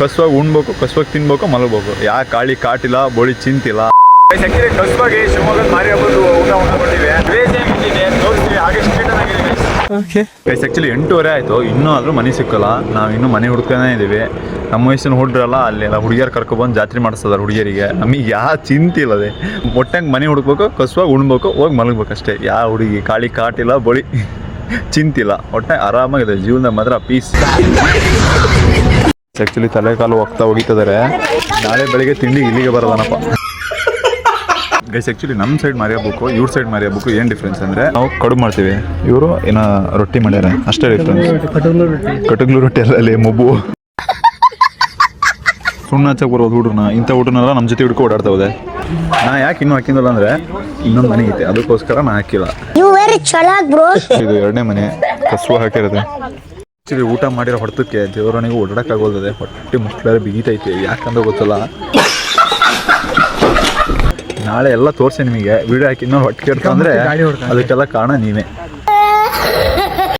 ಕಸುವಾಗಿ ಉಣ್ಬೇಕು, ಕಸುವಾಗಿ ತಿನ್ಬೇಕು, ಮಲಗಬೇಕು. ಯಾ ಕಾಳಿ ಕಾಟಿಲ್ಲ, ಬೋಳಿ ಚಿಂತಿಲ್ಲ. ಕಸುವಾಗಿ ಶಿವಮೊಗ್ಗದ ಮಾರಿ ಹಬ್ಬದ ಊಟ ಉಣ್ಕೊಂಡಿವೆ. ತೋರಿಸ್ತೀವಿ ಹಾಗೆ ಸ್ಟ್ರೇಟ್ ಆಗಿದ್ದೀವಿ. ಗೈಸ್ ಆ್ಯಕ್ಚುಲಿ 8:30 ಆಯಿತು, ಇನ್ನೂ ಆದರೂ ಮನೆ ಸಿಕ್ಕಲ್ಲ. ನಾವು ಇನ್ನೂ ಮನೆ ಹುಡ್ತಾನೆ ಇದ್ದೀವಿ. ನಮ್ಮ ವಯಸ್ಸಿನ ಹುಡ್ರಲ್ಲ ಅಲ್ಲೆಲ್ಲ ಹುಡುಗಿಯರು ಕರ್ಕೊಬಂದು ಜಾತ್ರೆ ಮಾಡಿಸ್ತದಾರೆ ಹುಡುಗಿಯರಿಗೆ. ನಮಗೆ ಯಾವ ಚಿಂತೆ ಇಲ್ಲದೆ ಒಟ್ಟಂಗೆ ಮನೆ ಹುಡುಕ್ಬೇಕು, ಕಸುವಾಗಿ ಉಣ್ಬೇಕು, ಹೋಗಿ ಮಲಗ್ಬೇಕಷ್ಟೇ. ಯಾವ ಹುಡುಗಿ ಕಾಳಿ ಕಾಟಿಲ್ಲ, ಬೋಳಿ ಚಿಂತಿಲ್ಲ, ಒಟ್ಟೆ ಆರಾಮಾಗಿದೆ ಜೀವನದಾಗ ಮಾತ್ರ ಪೀಸ್. ಆ್ಯಕ್ಚುಲಿ ತಲೆ ಕಾಲು ಹೋಗಿದ್ದಾರೆ. ನಾಳೆ ಬೆಳಿಗ್ಗೆ ತಿಂಡಿ ಇಲ್ಲಿಗೆ ಬರೋದನಪ್ಪ. ಗೈಸ್ ಆ್ಯಕ್ಚುಲಿ ನಮ್ಮ ಸೈಡ್ ಮಾರಿ ಹಬ್ಬಕ್ಕೂ ಇವ್ರ ಸೈಡ್ ಮಾರಿ ಹಬ್ಬಕ್ಕೂ ಏನು ಡಿಫ್ರೆನ್ಸ್ ಅಂದರೆ, ನಾವು ಕಡುಬು ಮಾಡ್ತೀವಿ, ಇವರು ಏನೋ ರೊಟ್ಟಿ ಮಾಡ್ಯಾರ, ಅಷ್ಟೇ ಡಿಫ್ರೆನ್ಸ್. ಕಟಗ್ಲು ರೊಟ್ಟಿ ಅಲ್ಲಲ್ಲಿ ಮೊಬ್ಬು ಸುಣ್ಣ ಹಚ್ಚಕ್ಕೆ ಬರೋದು ಹುಡುಗನ. ಇಂಥ ಹುಡುಗನೆಲ್ಲ ನಮ್ಮ ಜೊತೆ ಹಿಡ್ಕೊ ಓಡಾಡ್ತಾವೆ. ನಾ ಯಾಕೆ ಇನ್ನೂ ಹಾಕಿಲ್ಲ ಅಂದರೆ ಇನ್ನೊಂದು ಮನೆ ಐತೆ, ಅದಕ್ಕೋಸ್ಕರ ನಾ ಹಾಕಿಲ್ಲ. ಇದು 2ನೇ ಮನೆ ಕಸುವ ಹಾಕಿರೋದು. ಆ್ಯಕ್ಚುಲಿ ಊಟ ಮಾಡಿರೋ ಹೊಡೆತಕ್ಕೆ ದೇವರನಿಗೂ ಓಡಾಡೋಕ್ಕಾಗೋದಿದೆ. ಹೊಟ್ಟೆ ಮುಟ್ಲಾರೆ ಬಿಗಿತೈತೆ, ಯಾಕಂದ್ರೆ ಗೊತ್ತಲ್ಲ. ನಾಳೆ ಎಲ್ಲ ತೋರಿಸಿ ನಿಮಗೆ ವಿಡಿಯೋ ಹಾಕಿ ಇನ್ನೊಂದು ಹೊಟ್ಟೆ ಕೆಡ್ತು ಅಂದರೆ ಅದಕ್ಕೆಲ್ಲ ಕಾರಣ ನೀವೇ.